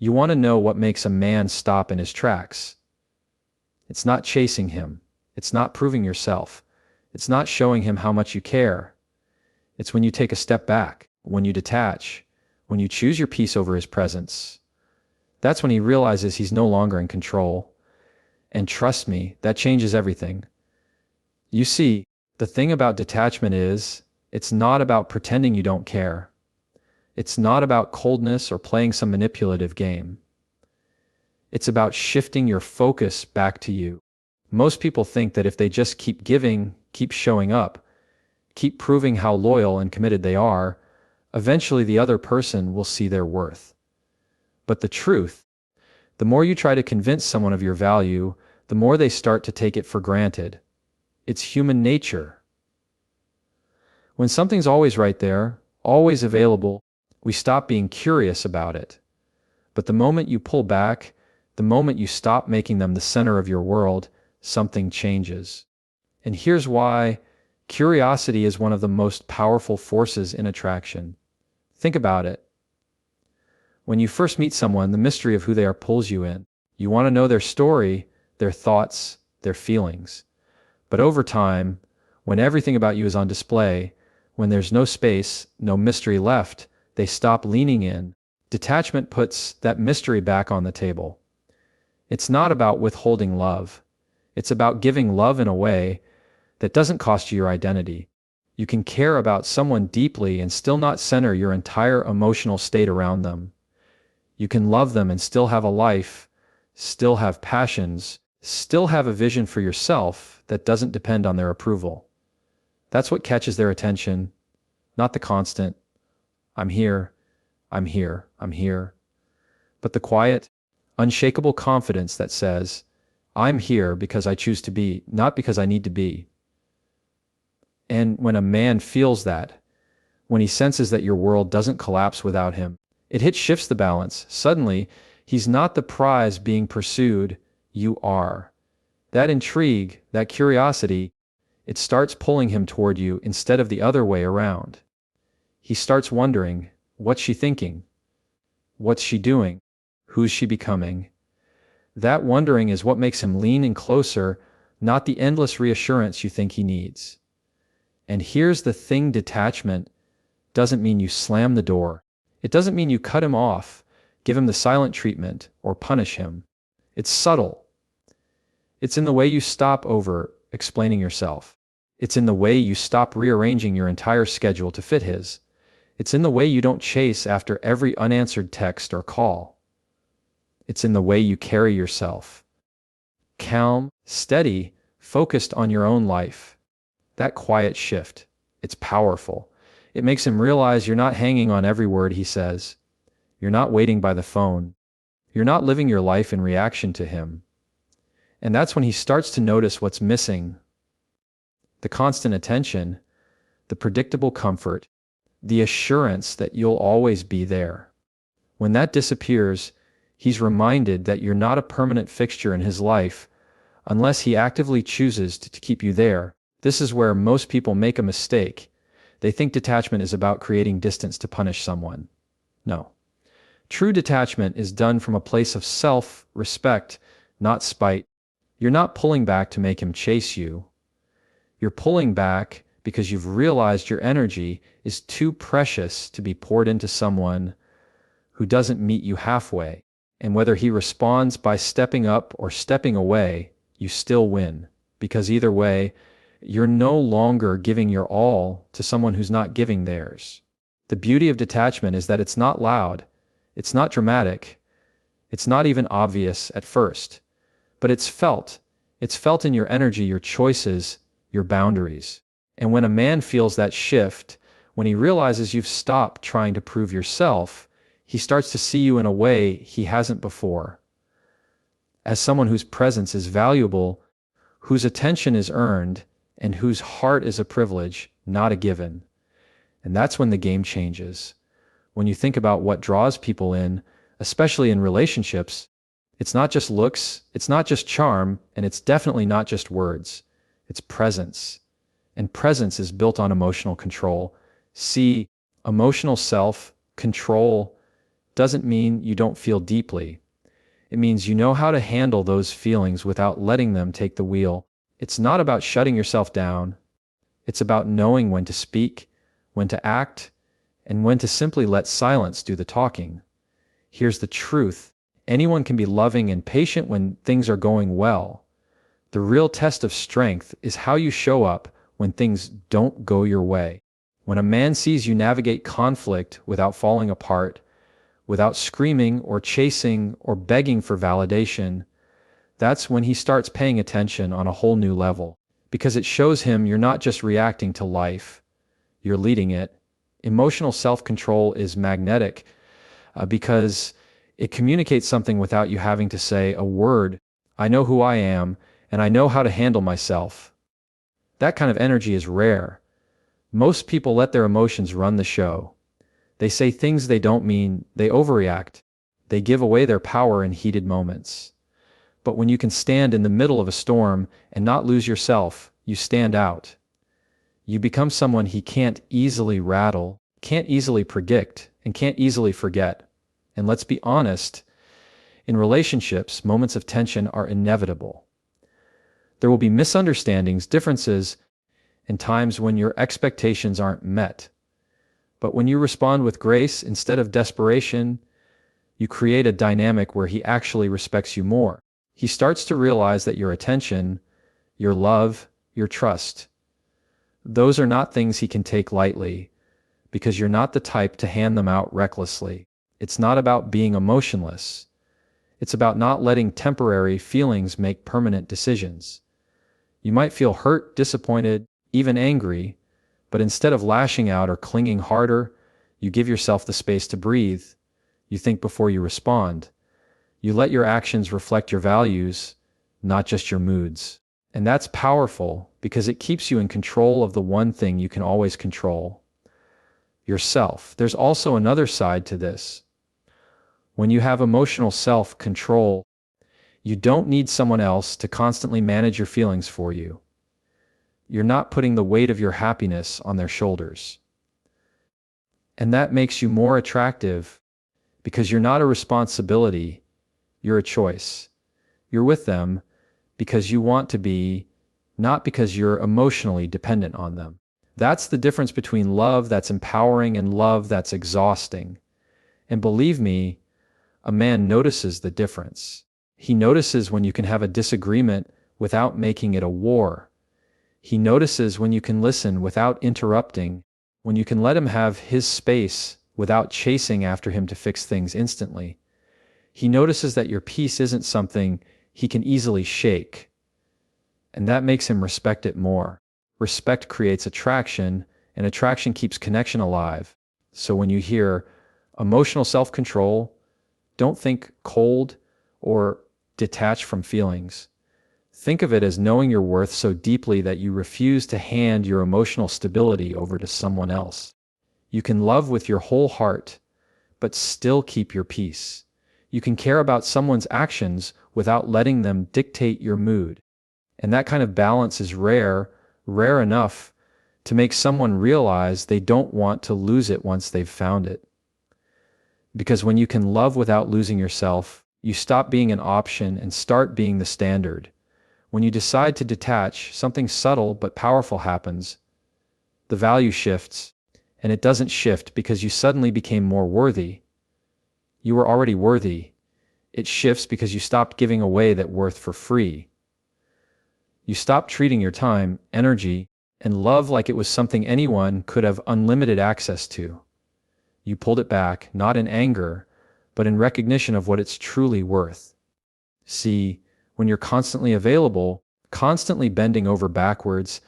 You want to know what makes a man stop in his tracks. It's not chasing him. It's not proving yourself. It's not showing him how much you care. It's when you take a step back, when you detach, when you choose your peace over his presence. That's when he realizes he's no longer in control. And trust me, that changes everything. You see, the thing about detachment is, it's not about pretending you don't care. It's not about coldness or playing some manipulative game. It's about shifting your focus back to you. Most people think that if they just keep giving, keep showing up, keep proving how loyal and committed they are, eventually the other person will see their worth. But the truth, the more you try to convince someone of your value, the more they start to take it for granted. It's human nature. When something's always right there, always available, we stop being curious about it. But the moment you pull back, the moment you stop making them the center of your world, something changes. And here's why: curiosity is one of the most powerful forces in attraction. Think about it. When you first meet someone, the mystery of who they are pulls you in. You want to know their story, their thoughts, their feelings. But over time, when everything about you is on display, when there's no space, no mystery left, they stop leaning in. Detachment puts that mystery back on the table. It's not about withholding love. It's about giving love in a way that doesn't cost you your identity. You can care about someone deeply and still not center your entire emotional state around them. You can love them and still have a life, still have passions, still have a vision for yourself that doesn't depend on their approval. That's what catches their attention, not the constant, I'm here, I'm here, I'm here, but the quiet, unshakable confidence that says, I'm here because I choose to be, not because I need to be. And when a man feels that, when he senses that your world doesn't collapse without him, it shifts the balance. Suddenly, he's not the prize being pursued, you are. That intrigue, that curiosity, it starts pulling him toward you instead of the other way around. He starts wondering, what's she thinking? What's she doing? Who's she becoming? That wondering is what makes him lean in closer, not the endless reassurance you think he needs. And here's the thing: detachment doesn't mean you slam the door. It doesn't mean you cut him off, give him the silent treatment, or punish him. It's subtle. It's in the way you stop over-explaining yourself. It's in the way you stop rearranging your entire schedule to fit his. It's in the way you don't chase after every unanswered text or call. It's in the way you carry yourself. Calm, steady, focused on your own life. That quiet shift, it's powerful. It makes him realize you're not hanging on every word he says. You're not waiting by the phone. You're not living your life in reaction to him. And that's when he starts to notice what's missing. The constant attention, the predictable comfort, the assurance that you'll always be there. When that disappears, he's reminded that you're not a permanent fixture in his life unless he actively chooses to keep you there. This is where most people make a mistake. They think detachment is about creating distance to punish someone. No. True detachment is done from a place of self-respect, not spite. You're not pulling back to make him chase you. You're pulling back because you've realized your energy is too precious to be poured into someone who doesn't meet you halfway. And whether he responds by stepping up or stepping away, you still win. Because either way, you're no longer giving your all to someone who's not giving theirs. The beauty of detachment is that it's not loud, it's not dramatic, it's not even obvious at first, but it's felt. It's felt in your energy, your choices, your boundaries. And when a man feels that shift, when he realizes you've stopped trying to prove yourself, he starts to see you in a way he hasn't before. As someone whose presence is valuable, whose attention is earned, and whose heart is a privilege, not a given. And that's when the game changes. When you think about what draws people in, especially in relationships, it's not just looks, it's not just charm, and it's definitely not just words. It's presence. And presence is built on emotional control. See, emotional self-control doesn't mean you don't feel deeply. It means you know how to handle those feelings without letting them take the wheel. It's not about shutting yourself down. It's about knowing when to speak, when to act, and when to simply let silence do the talking. Here's the truth. Anyone can be loving and patient when things are going well. The real test of strength is how you show up when things don't go your way. When a man sees you navigate conflict without falling apart, without screaming or chasing or begging for validation, that's when he starts paying attention on a whole new level. Because it shows him you're not just reacting to life, you're leading it. Emotional self-control is magnetic because it communicates something without you having to say a word. I know who I am, and I know how to handle myself. That kind of energy is rare. Most people let their emotions run the show. They say things they don't mean, they overreact, they give away their power in heated moments. But when you can stand in the middle of a storm and not lose yourself, you stand out. You become someone he can't easily rattle, can't easily predict, and can't easily forget. And let's be honest, in relationships, moments of tension are inevitable. There will be misunderstandings, differences, and times when your expectations aren't met. But when you respond with grace instead of desperation, you create a dynamic where he actually respects you more. He starts to realize that your attention, your love, your trust, those are not things he can take lightly, because you're not the type to hand them out recklessly. It's not about being emotionless. It's about not letting temporary feelings make permanent decisions. You might feel hurt, disappointed, even angry, but instead of lashing out or clinging harder, you give yourself the space to breathe. You think before you respond. You let your actions reflect your values, not just your moods. And that's powerful because it keeps you in control of the one thing you can always control: yourself. There's also another side to this. When you have emotional self-control, you don't need someone else to constantly manage your feelings for you. You're not putting the weight of your happiness on their shoulders. And that makes you more attractive because you're not a responsibility, you're a choice. You're with them because you want to be, not because you're emotionally dependent on them. That's the difference between love that's empowering and love that's exhausting. And believe me, a man notices the difference. He notices when you can have a disagreement without making it a war. He notices when you can listen without interrupting, when you can let him have his space without chasing after him to fix things instantly. He notices that your peace isn't something he can easily shake, and that makes him respect it more. Respect creates attraction, and attraction keeps connection alive. So when you hear emotional self-control, don't think cold or detached from feelings. Think of it as knowing your worth so deeply that you refuse to hand your emotional stability over to someone else. You can love with your whole heart, but still keep your peace. You can care about someone's actions without letting them dictate your mood. And that kind of balance is rare enough to make someone realize they don't want to lose it once they've found it. Because when you can love without losing yourself, you stop being an option and start being the standard. When you decide to detach, something subtle but powerful happens. The value shifts, and it doesn't shift because you suddenly became more worthy. You were already worthy. It shifts because you stopped giving away that worth for free. You stopped treating your time, energy, and love like it was something anyone could have unlimited access to. You pulled it back, not in anger, but in recognition of what it's truly worth. See, when you're constantly available, constantly bending over backwards,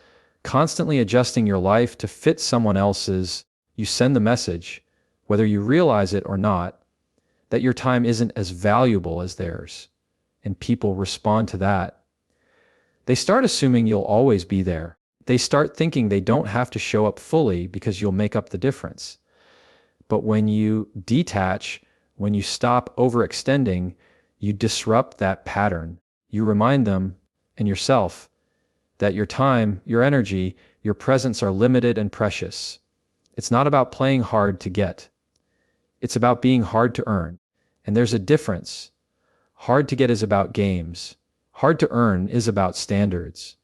constantly adjusting your life to fit someone else's, you send the message, whether you realize it or not, that your time isn't as valuable as theirs. And people respond to that. They start assuming you'll always be there. They start thinking they don't have to show up fully because you'll make up the difference. But when you detach, when you stop overextending, you disrupt that pattern. You remind them and yourself that your time, your energy, your presence are limited and precious. It's not about playing hard to get. It's about being hard to earn. And there's a difference. Hard to get is about games. Hard to earn is about standards.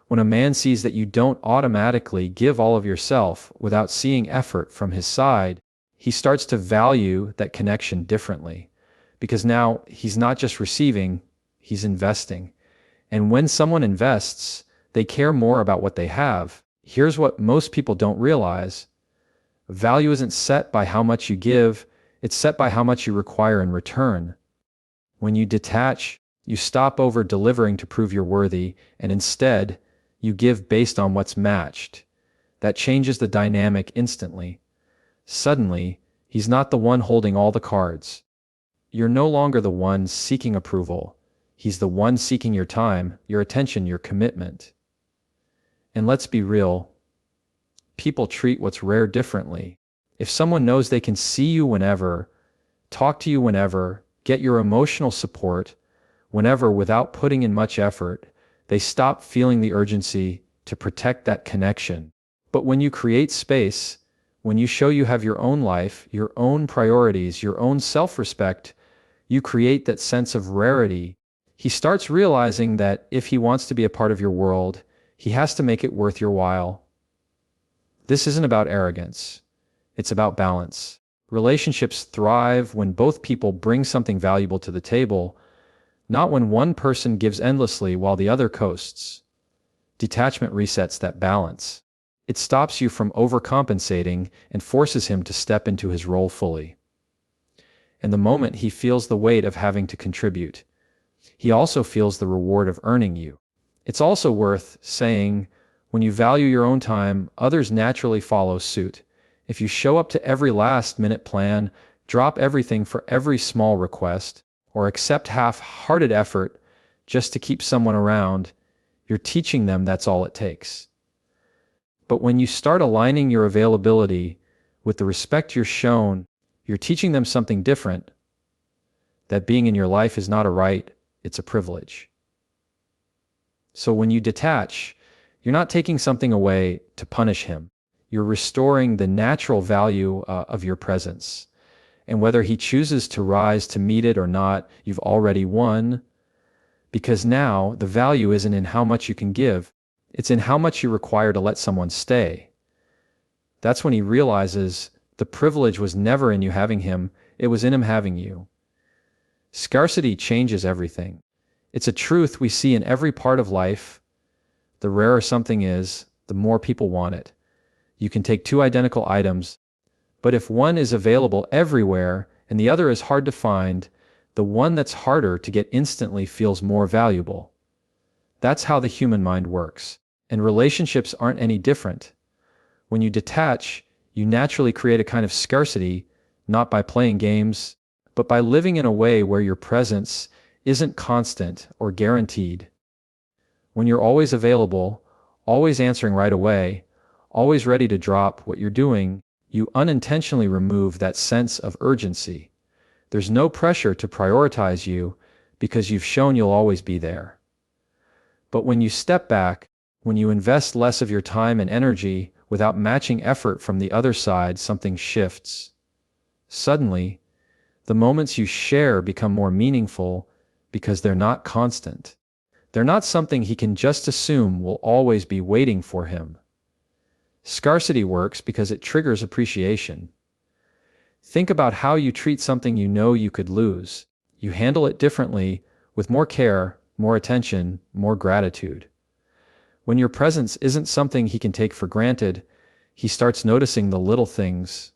When a man sees that you don't automatically give all of yourself without seeing effort from his side, he starts to value that connection differently. Because now he's not just receiving, he's investing. And when someone invests, they care more about what they have. Here's what most people don't realize. Value isn't set by how much you give, it's set by how much you require in return. When you detach, you stop over delivering to prove you're worthy, and instead, you give based on what's matched. That changes the dynamic instantly. Suddenly, he's not the one holding all the cards. You're no longer the one seeking approval. He's the one seeking your time, your attention, your commitment. And let's be real, people treat what's rare differently. If someone knows they can see you whenever, talk to you whenever, get your emotional support whenever without putting in much effort, they stop feeling the urgency to protect that connection. But when you create space, when you show you have your own life, your own priorities, your own self-respect, you create that sense of rarity. He starts realizing that if he wants to be a part of your world, he has to make it worth your while. This isn't about arrogance. It's about balance. Relationships thrive when both people bring something valuable to the table, not when one person gives endlessly while the other coasts. Detachment resets that balance. It stops you from overcompensating and forces him to step into his role fully. And the moment he feels the weight of having to contribute, he also feels the reward of earning you. It's also worth saying, when you value your own time, others naturally follow suit. If you show up to every last-minute plan, drop everything for every small request, or accept half-hearted effort just to keep someone around, you're teaching them that's all it takes. But when you start aligning your availability with the respect you're shown, you're teaching them something different, that being in your life is not a right, it's a privilege. So when you detach, you're not taking something away to punish him. You're restoring the natural value of your presence. And whether he chooses to rise to meet it or not, you've already won. Because now the value isn't in how much you can give, it's in how much you require to let someone stay. That's when he realizes the privilege was never in you having him, it was in him having you. Scarcity changes everything. It's a truth we see in every part of life. The rarer something is, the more people want it. You can take two identical items, but if one is available everywhere and the other is hard to find, the one that's harder to get instantly feels more valuable. That's how the human mind works, and relationships aren't any different. When you detach, you naturally create a kind of scarcity, not by playing games, but by living in a way where your presence isn't constant or guaranteed. When you're always available, always answering right away, always ready to drop what you're doing, you unintentionally remove that sense of urgency. There's no pressure to prioritize you because you've shown you'll always be there. But when you step back, when you invest less of your time and energy without matching effort from the other side, something shifts. Suddenly, the moments you share become more meaningful because they're not constant. They're not something he can just assume will always be waiting for him. Scarcity works because it triggers appreciation. Think about how you treat something you know you could lose. You handle it differently, with more care, more attention, more gratitude. When your presence isn't something he can take for granted, he starts noticing the little things.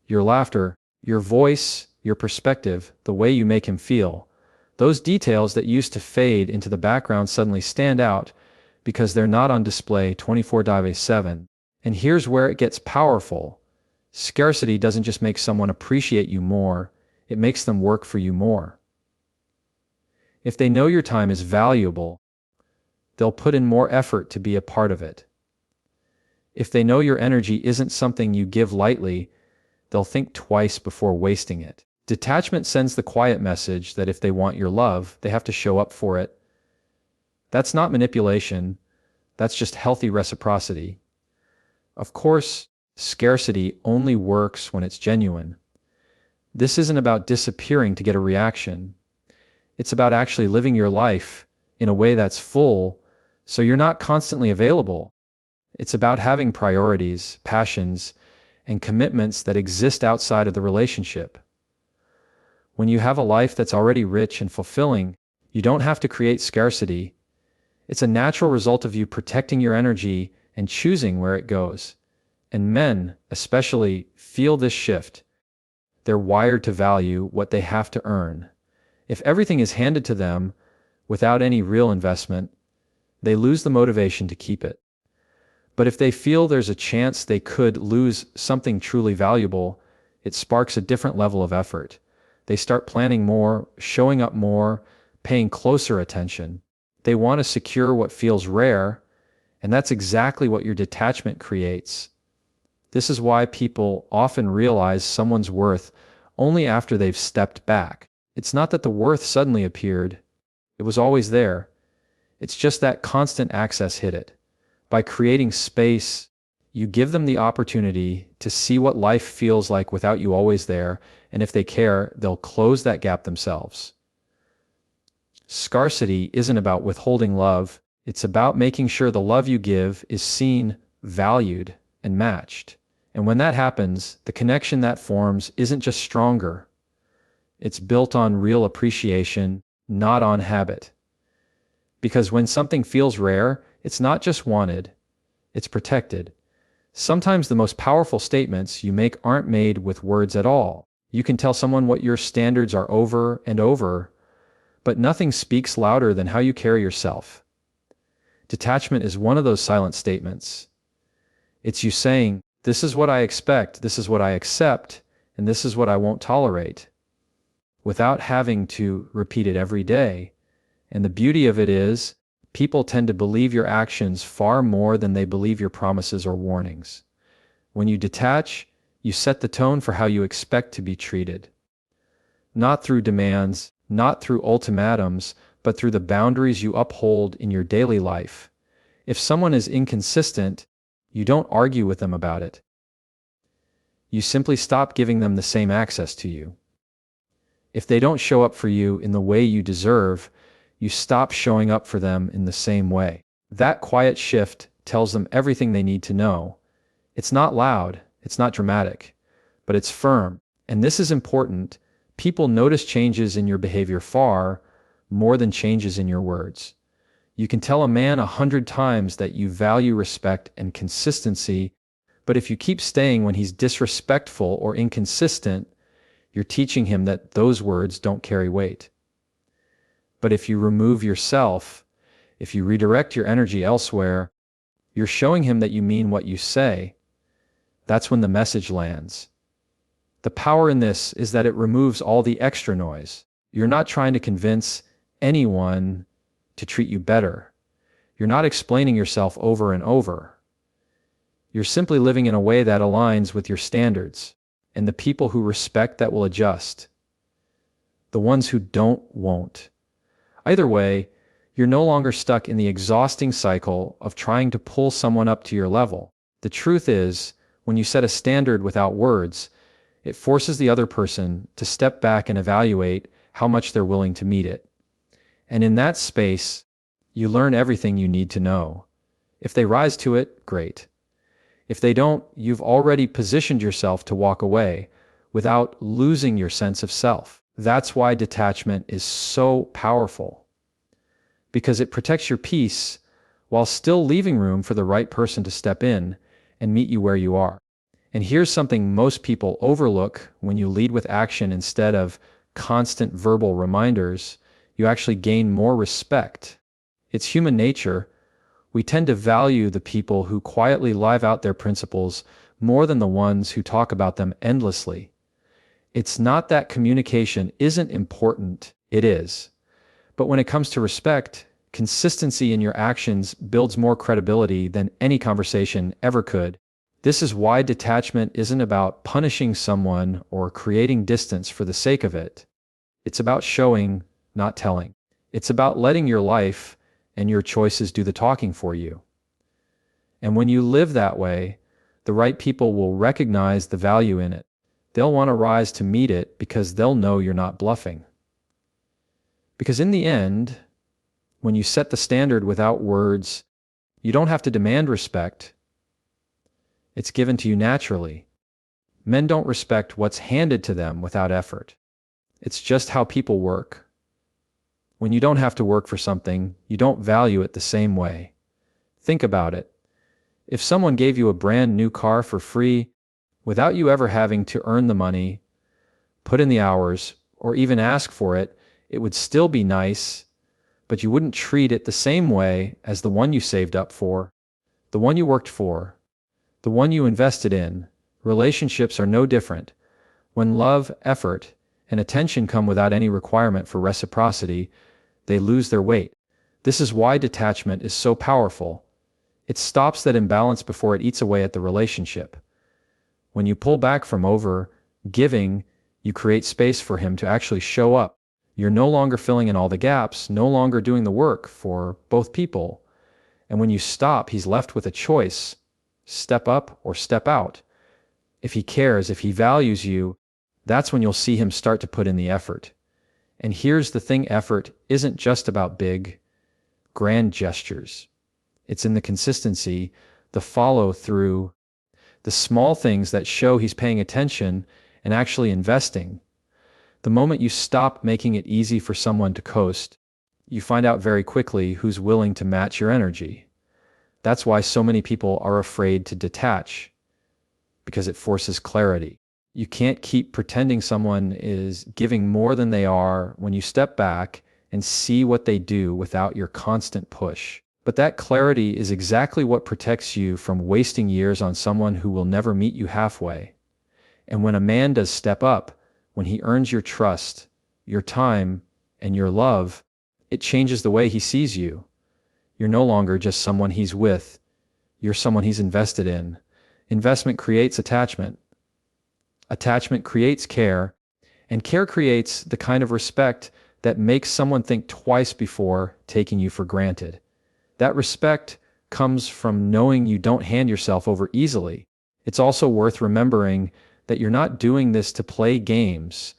Your laughter, your voice, your perspective, the way you make him feel. Those details that used to fade into the background suddenly stand out because they're not on display 24/7. And here's where it gets powerful. Scarcity doesn't just make someone appreciate you more, it makes them work for you more. If they know your time is valuable, they'll put in more effort to be a part of it. If they know your energy isn't something you give lightly, they'll think twice before wasting it. Detachment sends the quiet message that if they want your love, they have to show up for it. That's not manipulation, that's just healthy reciprocity. Of course, scarcity only works when it's genuine. This isn't about disappearing to get a reaction. It's about actually living your life in a way that's full, so you're not constantly available. It's about having priorities, passions, and commitments that exist outside of the relationship. When you have a life that's already rich and fulfilling, you don't have to create scarcity. It's a natural result of you protecting your energy and choosing where it goes. And men, especially, feel this shift. They're wired to value what they have to earn. If everything is handed to them without any real investment, they lose the motivation to keep it. But if they feel there's a chance they could lose something truly valuable, it sparks a different level of effort. They start planning more, showing up more, paying closer attention. They want to secure what feels rare, and that's exactly what your detachment creates. This is why people often realize someone's worth only after they've stepped back. It's not that the worth suddenly appeared. It was always there. It's just that constant access hit it. By creating space, you give them the opportunity to see what life feels like without you always there, and if they care, they'll close that gap themselves. Scarcity isn't about withholding love. It's about making sure the love you give is seen, valued, and matched. And when that happens, the connection that forms isn't just stronger. It's built on real appreciation, not on habit. Because when something feels rare, it's not just wanted, it's protected. Sometimes the most powerful statements you make aren't made with words at all. You can tell someone what your standards are over and over, but nothing speaks louder than how you carry yourself. Detachment is one of those silent statements. It's you saying, this is what I expect, this is what I accept, and this is what I won't tolerate, without having to repeat it every day. And the beauty of it is, people tend to believe your actions far more than they believe your promises or warnings. When you detach, you set the tone for how you expect to be treated. Not through demands, not through ultimatums, but through the boundaries you uphold in your daily life. If someone is inconsistent, you don't argue with them about it. You simply stop giving them the same access to you. If they don't show up for you in the way you deserve, you stop showing up for them in the same way. That quiet shift tells them everything they need to know. It's not loud, it's not dramatic, but it's firm. And this is important. People notice changes in your behavior far more than changes in your words. You can tell a man 100 times that you value respect and consistency, but if you keep staying when he's disrespectful or inconsistent, you're teaching him that those words don't carry weight. But if you remove yourself, if you redirect your energy elsewhere, you're showing him that you mean what you say. That's when the message lands. The power in this is that it removes all the extra noise. You're not trying to convince anyone to treat you better. You're not explaining yourself over and over. You're simply living in a way that aligns with your standards, and the people who respect that will adjust. The ones who don't won't. Either way, you're no longer stuck in the exhausting cycle of trying to pull someone up to your level. The truth is, when you set a standard without words, it forces the other person to step back and evaluate how much they're willing to meet it. And in that space, you learn everything you need to know. If they rise to it, great. If they don't, you've already positioned yourself to walk away without losing your sense of self. That's why detachment is so powerful, because it protects your peace while still leaving room for the right person to step in and meet you where you are. And here's something most people overlook: when you lead with action instead of constant verbal reminders, you actually gain more respect. It's human nature. We tend to value the people who quietly live out their principles more than the ones who talk about them endlessly. It's not that communication isn't important, it is. But when it comes to respect, consistency in your actions builds more credibility than any conversation ever could. This is why detachment isn't about punishing someone or creating distance for the sake of it. It's about showing, not telling. It's about letting your life and your choices do the talking for you. And when you live that way, the right people will recognize the value in it. They'll want to rise to meet it because they'll know you're not bluffing. Because in the end, when you set the standard without words, you don't have to demand respect. It's given to you naturally. Men don't respect what's handed to them without effort. It's just how people work. When you don't have to work for something, you don't value it the same way. Think about it. If someone gave you a brand new car for free, without you ever having to earn the money, put in the hours, or even ask for it, it would still be nice, but you wouldn't treat it the same way as the one you saved up for, the one you worked for, the one you invested in. Relationships are no different. When love, effort, and attention come without any requirement for reciprocity, they lose their weight. This is why detachment is so powerful. It stops that imbalance before it eats away at the relationship. When you pull back from over-giving, you create space for him to actually show up. You're no longer filling in all the gaps, no longer doing the work for both people. And when you stop, he's left with a choice: step up or step out. If he cares, if he values you, that's when you'll see him start to put in the effort. And here's the thing: effort isn't just about big, grand gestures. It's in the consistency, the follow-through, the small things that show he's paying attention and actually investing. The moment you stop making it easy for someone to coast, you find out very quickly who's willing to match your energy. That's why so many people are afraid to detach, because it forces clarity. You can't keep pretending someone is giving more than they are when you step back and see what they do without your constant push. But that clarity is exactly what protects you from wasting years on someone who will never meet you halfway. And when a man does step up, when he earns your trust, your time, and your love, it changes the way he sees you. You're no longer just someone he's with. You're someone he's invested in. Investment creates attachment. Attachment creates care, and care creates the kind of respect that makes someone think twice before taking you for granted. That respect comes from knowing you don't hand yourself over easily. It's also worth remembering that you're not doing this to play games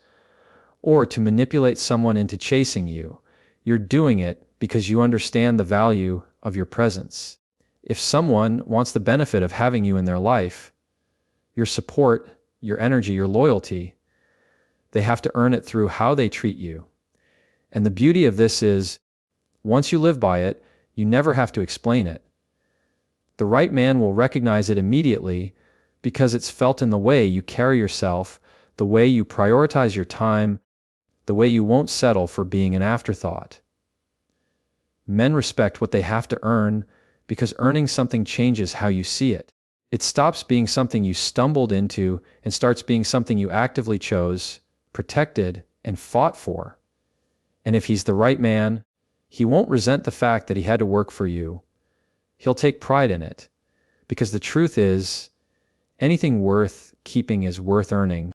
or to manipulate someone into chasing you. You're doing it because you understand the value of your presence. If someone wants the benefit of having you in their life, your support, your energy, your loyalty, they have to earn it through how they treat you. And the beauty of this is, once you live by it, you never have to explain it. The right man will recognize it immediately because it's felt in the way you carry yourself, the way you prioritize your time, the way you won't settle for being an afterthought. Men respect what they have to earn because earning something changes how you see it. It stops being something you stumbled into and starts being something you actively chose, protected, and fought for. And if he's the right man, he won't resent the fact that he had to work for you. He'll take pride in it. Because the truth is, anything worth keeping is worth earning.